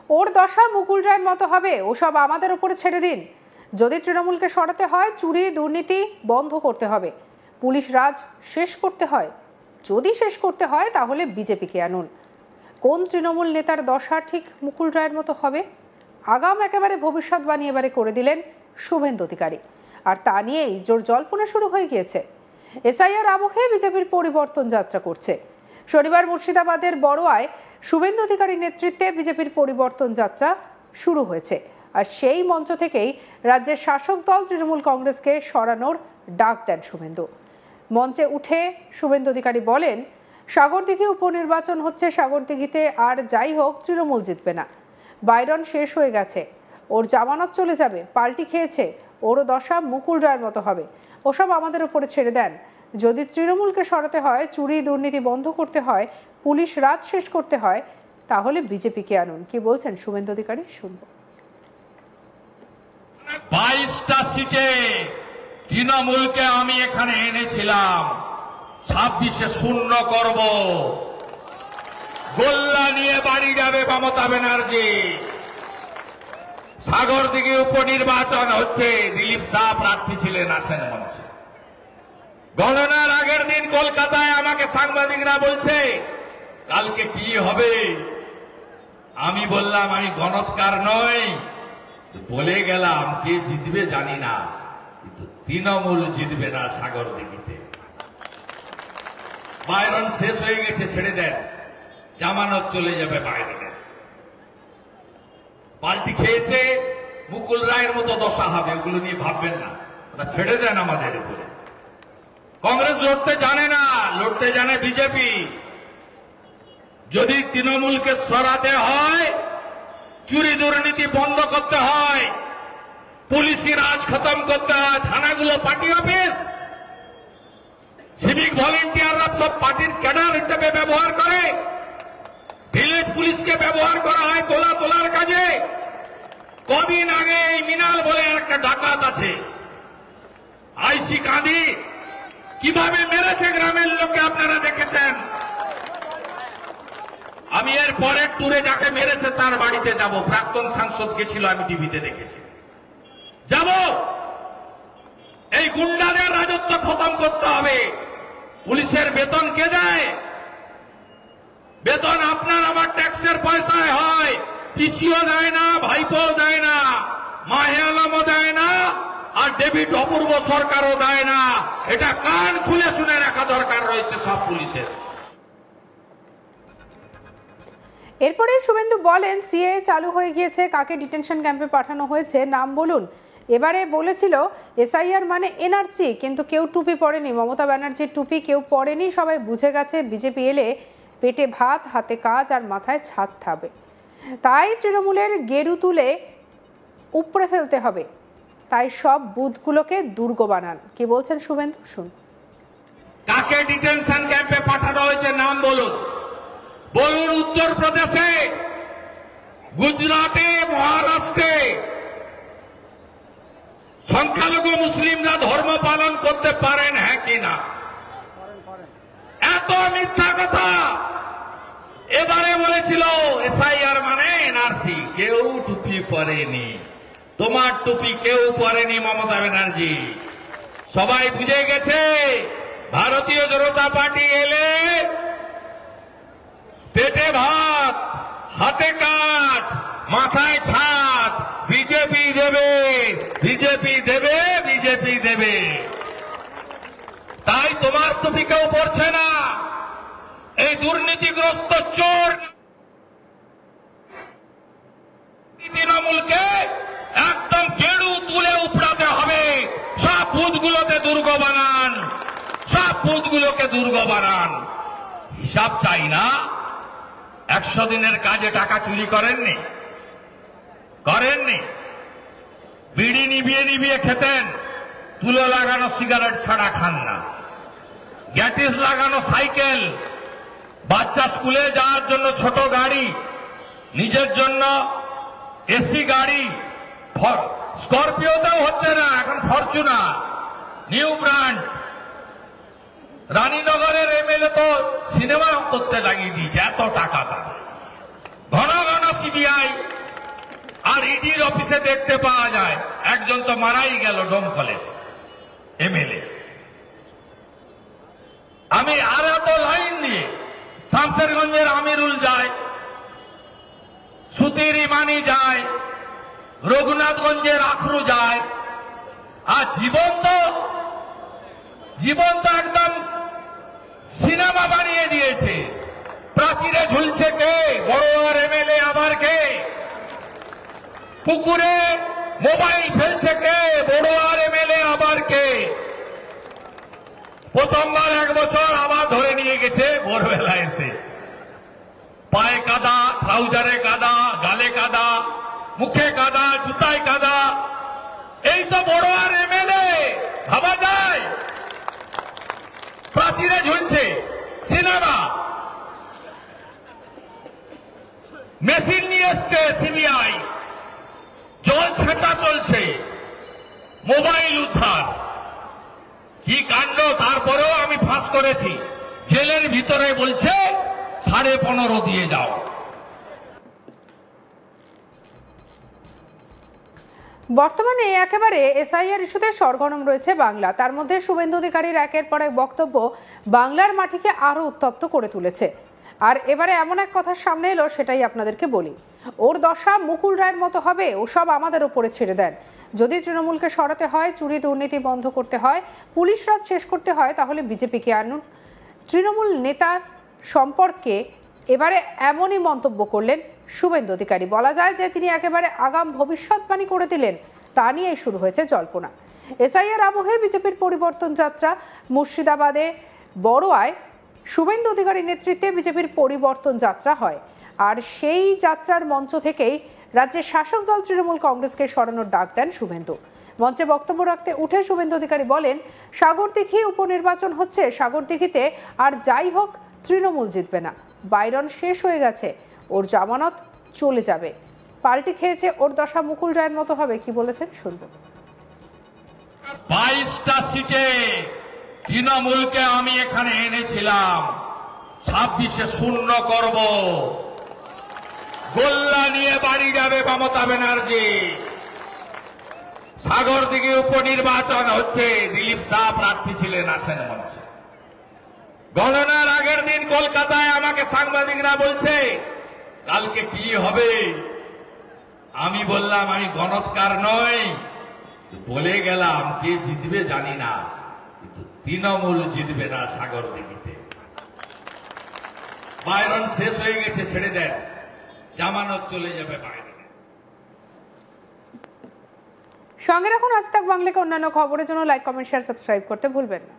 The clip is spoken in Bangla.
ওর দশা মুকুল রায়ের মতো হবে, ওসব আমাদের উপরে ছেড়ে দিন। যদি তৃণমূলকে সরাতে হয়, চুরি দুর্নীতি বন্ধ করতে হবে, পুলিশ রাজ শেষ করতে হয়, যদি শেষ করতে হয় তাহলে বিজেপিকে আনুন। কোন তৃণমূল নেতার দশা ঠিক মুকুল রায়ের মতো হবে? আগাম একেবারে ভবিষ্যৎবাণী এবারে করে দিলেন শুভেন্দু অধিকারী, আর তা নিয়েই জোর জল্পনা শুরু হয়ে গিয়েছে। এসআইআর আবহে বিজেপির পরিবর্তন যাত্রা করছে। শনিবার মুর্শিদাবাদের বড়োয়ায় শুভেন্দু অধিকারীর নেতৃত্বে বিজেপির পরিবর্তন যাত্রা শুরু হয়েছে, আর সেই মঞ্চ থেকেই রাজ্যের শাসক দল তৃণমূল কংগ্রেসকে সরানোর ডাক দেন শুভেন্দু। মঞ্চে উঠে শুভেন্দু অধিকারী বলেন, সাগরদিঘি উপনির্বাচন হচ্ছে, সাগরদিঘিতে আর যাই হোক তৃণমূল জিতবে না। বাইরন শেষ হয়ে গেছে, ওর জামানত চলে যাবে, পাল্টি খেয়েছে, ওরও দশা মুকুল রায়ের মতো হবে, ওসব আমাদের উপরে ছেড়ে দেন। যদি তৃণমূলকে সরাতে হয়, চুরি দুর্নীতি বন্ধ করতে হয়, পুলিশ রাজ শেষ করতে হয়, তাহলে বিজেপিকে আনুন। কি বলছেন শুভেন্দু অধিকারী, শুনবো। 22টা সিটে তৃণমূলকে আমি এখানে এনেছিলাম, 26-এ শূন্য করব। গোল্লা নিয়ে বাড়ি যাবে মমতা ব্যানার্জি। সাগরদিঘি উপনির্বাচন হচ্ছে, দিলীপ শাহ প্রার্থী ছিলেন, আছেন মঞ্চে। গণনার আগের দিন কলকাতায় আমাকে সাংবাদিকরা বলছে কালকে কি হবে। আমি বললাম আমি গণৎকার নই, বলে গেলাম কে জিতবে জানি না, কিন্তু তৃণমূল জিতবে না সাগরদিঘিতে। বাইরন শেষ হয়ে গেছে, ছেড়ে দেন, জামানত চলে যাবে বাইরনের। পাল্টি খেয়েছে, মুকুল রায়ের মতো দশা হবে, ওগুলো নিয়ে ভাববেন না, ওটা ছেড়ে দেন আমাদের উপরে। কংগ্রেস লড়তে জানে না, লড়তে জানে বিজেপি। যদি তৃণমূলকে সরাতে হয়, চুরি দুর্নীতি বন্ধ করতে হয়, পুলিশি রাজ খতম করতে হয়, থানাগুলো পার্টি অফিস, সিভিক ভলেন্টিয়াররা সব পার্টির ক্যাডার হিসেবে ব্যবহার করে, ভিলেজ পুলিশকে ব্যবহার করা হয় তোলার কাজে। কদিন আগে এই মিনাল বলে একটা ডাকাত আছে, আইসি কাঁদি কিভাবে মেরেছে গ্রামের লোককে আপনারা দেখেছেন। আমি এর পরের ট্যুরে যাকে মেরেছে তার বাড়িতে যাব, প্রাক্তন সাংসদ গেছিল, আমি টিভিতে দেখেছি। যাব, এই গুন্ডাদের রাজত্ব খতম করতে হবে। পুলিশের বেতন কে দেয়? বেতন আপনার আমার ট্যাক্সের পয়সায় হয়। পিসিও দেয় না, ভাইপো দেয় না, মাহে আলমও দেয় না, আর ডেভিড অপূর্ব সরকারও দেয় না। এটা কান খুলে শুনে রাখা দরকার রয়েছে সব পুলিশের। এরপরে শুভেন্দু বলেন, সিএএ চালু হয়ে গিয়েছে, কাকে ডিটেনশন ক্যাম্পে পাঠানো হয়েছে নাম বলুন। এবারে বলেছিল এসআইআর মানে এনআরসি, কিন্তু কেউ টুপি পরেনি, মমতা ব্যানার্জির টুপি কেউ পরেনি, সবাই বুঝে গেছে বিজেপি এলে পেটে ভাত, হাতে কাজ আর মাথায় ছাদ থাকবে। তাই তৃণমূলের গেরু তুলে উপড়ে ফেলতে হবে, তাই সব বুথগুলোকে দুর্গ বানান। কি বলছেন শুভেন্দু, শুন। কাকে ডিটেনশন ক্যাম্পে পাঠানো হয়েছে নাম বলুন। বলুন উত্তরপ্রদেশে, গুজরাটে, মহারাষ্ট্রে সংখ্যালঘু মুসলিমরা ধর্ম পালন করতে পারেন হ্যাঁ কিনা? এত মিথ্যা কথা। এবারে বলেছিল এসআইআর মানে এনআরসি, কেউ টুপি পরেনি। তোমার টুপি কেউ পরেনি মমতা ব্যানার্জি। সবাই বুঝে গেছে ভারতীয় জনতা পার্টি এলে পেটে ভাত, হাতে কাজ, মাথায় ছাদ, বিজেপি দেবে, বিজেপি দেবে, বিজেপি দেবে। তাই তোমার টুপি কেউ পড়ছে না। এই দুর্নীতিগ্রস্ত চোর তৃণমূলকে একদম গেরু তুলে উপড়াতে হবে। সব বুথগুলোতে দুর্গ বানান, সব বুথগুলোকে দুর্গ বানান। হিসাব চাই না। 100 দিনের কাজে টাকা চুরি করেননি, করেননি। বিড়ি নিভিয়ে নিভিয়ে খেতেন, তুলো লাগানো সিগারেট ছাড়া খান না। গ্যাটিস লাগানো সাইকেল, বাচ্চা স্কুলে যাওয়ার জন্য ছোট গাড়ি, নিজের জন্য এসি গাড়ি, স্করপিওতেও হচ্ছে না, এখন ফরচুনার নিউ ব্র্যান্ড। রানীনগরের এমএলএ তো সিনেমা করতে লাগিয়ে দিয়েছে, এত টাকা তার। ঘন ঘন সিবিআই আর ইডির অফিসে দেখতে পাওয়া যায় একজন তো মারাই গেল ডোমকলে এমএলএ। আমি আর এত লাইন দিয়ে শামশেরগঞ্জের আমিরুল যায়, সুতির ইমানি যায়, রঘুনাথগঞ্জের আখরু যায়, আর জীবন্ত একদম সিনেমা বানিয়ে দিয়েছে। প্রাচীরে ঝুলছে কে? বড়োয়ার এমএলএ আবার কে? পুকুরে মোবাইল ফেলছে কে? বড়োয়ার এমএলএ আবার কে? প্রথমবার 1 বছর আবার ধরে নিয়ে গেছে ভোরবেলা এসে। পায়ে কাদা, ট্রাউজারে কাদা, গালে কাদা, মুখে কাদা, জুতায় কাদা। এই তো বড়োয়ার এমএলএ ভাবা যায়? প্রাচীরে ঝুলছে সিনেমা, মেশিন নিয়ে এসছে সিবিআই, জল ছেঁচা চলছে, মোবাইল উদ্ধার, কি কাণ্ড! তারপরেও আমি ফাঁস করেছি। জেলের ভিতরে বলছে 15.5 দিয়ে যাও। বর্তমানে একেবারে এসআইআর ইস্যুতে সরগরম রয়েছে বাংলা। তার মধ্যে শুভেন্দু অধিকারীর একের পর এক বক্তব্য বাংলার মাটিকে আরো উত্তপ্ত করে তুলেছে। আর এবারে এমন এক কথা সামনে এলো, সেটাই আপনাদেরকে বলি। ওর দশা মুকুল রায়ের মতো হবে, ওসব আমাদের উপরে ছেড়ে দেন। যদি তৃণমূলকে সরাতে হয়, চুরি দুর্নীতি বন্ধ করতে হয়, পুলিশ রাজ শেষ করতে হয়, তাহলে বিজেপিকে আনুন। তৃণমূল নেতা সম্পর্কে এবারে এমনই মন্তব্য করলেন শুভেন্দু অধিকারী। বলা যায় যে তিনি একেবারে আগাম ভবিষ্যৎবাণী করে দিলেন। তা নিয়েই শুরু হয়েছে জল্পনা। এসআইআর আবহে বিজেপির পরিবর্তন যাত্রা। মুর্শিদাবাদে বড়োয়ায় শুভেন্দু অধিকারীর নেতৃত্বে বিজেপির পরিবর্তন যাত্রা হয়। আর সেই যাত্রার মঞ্চ থেকেই রাজ্যের শাসক দল তৃণমূল কংগ্রেসকে সরানোর ডাক দেন শুভেন্দু। মঞ্চে বক্তব্য রাখতে উঠে শুভেন্দু অধিকারী বলেন, সাগরদিঘি উপনির্বাচন হচ্ছে, সাগরদিঘিতে আর যাই হোক তৃণমূল জিতবে না। বাইরন শেষ হয়ে গেছে, ওর জামানত চলে যাবে। পাল্টি খেয়েছে, ওর দশা মুকুল রায়ের মতো হবে। কি বলেছেন শুনব। 22টা সিটে তৃণমূলকে আমি এখানে এনেছিলাম, 26-এ শূন্য করব। গোল্লা নিয়ে বাড়ি যাবে মমতা ব্যানার্জি। সাগরদিঘি উপনির্বাচন হচ্ছে, দিলীপ শাহ প্রার্থী ছিলেন, আছেন মঞ্চে। গণনার আগের দিন কলকাতায় আমাকে সাংবাদিকরা বলছে কালকে কি হবে। আমি বললাম আমি গণৎকার নই, বলে গেলাম কে জিতবে জানি না, কিন্তু তৃণমূল জিতবে না সাগরদিঘিতে। বাইরন শেষ হয়ে গেছে, ছেড়ে দেন, জামানত চলে যাবে বাইরে। সঙ্গে রাখুন আজ তাক বাংলাকে। অন্যান্য খবরের জন্য লাইক, কমেন্ট, শেয়ার, সাবস্ক্রাইব করতে ভুলবেন না।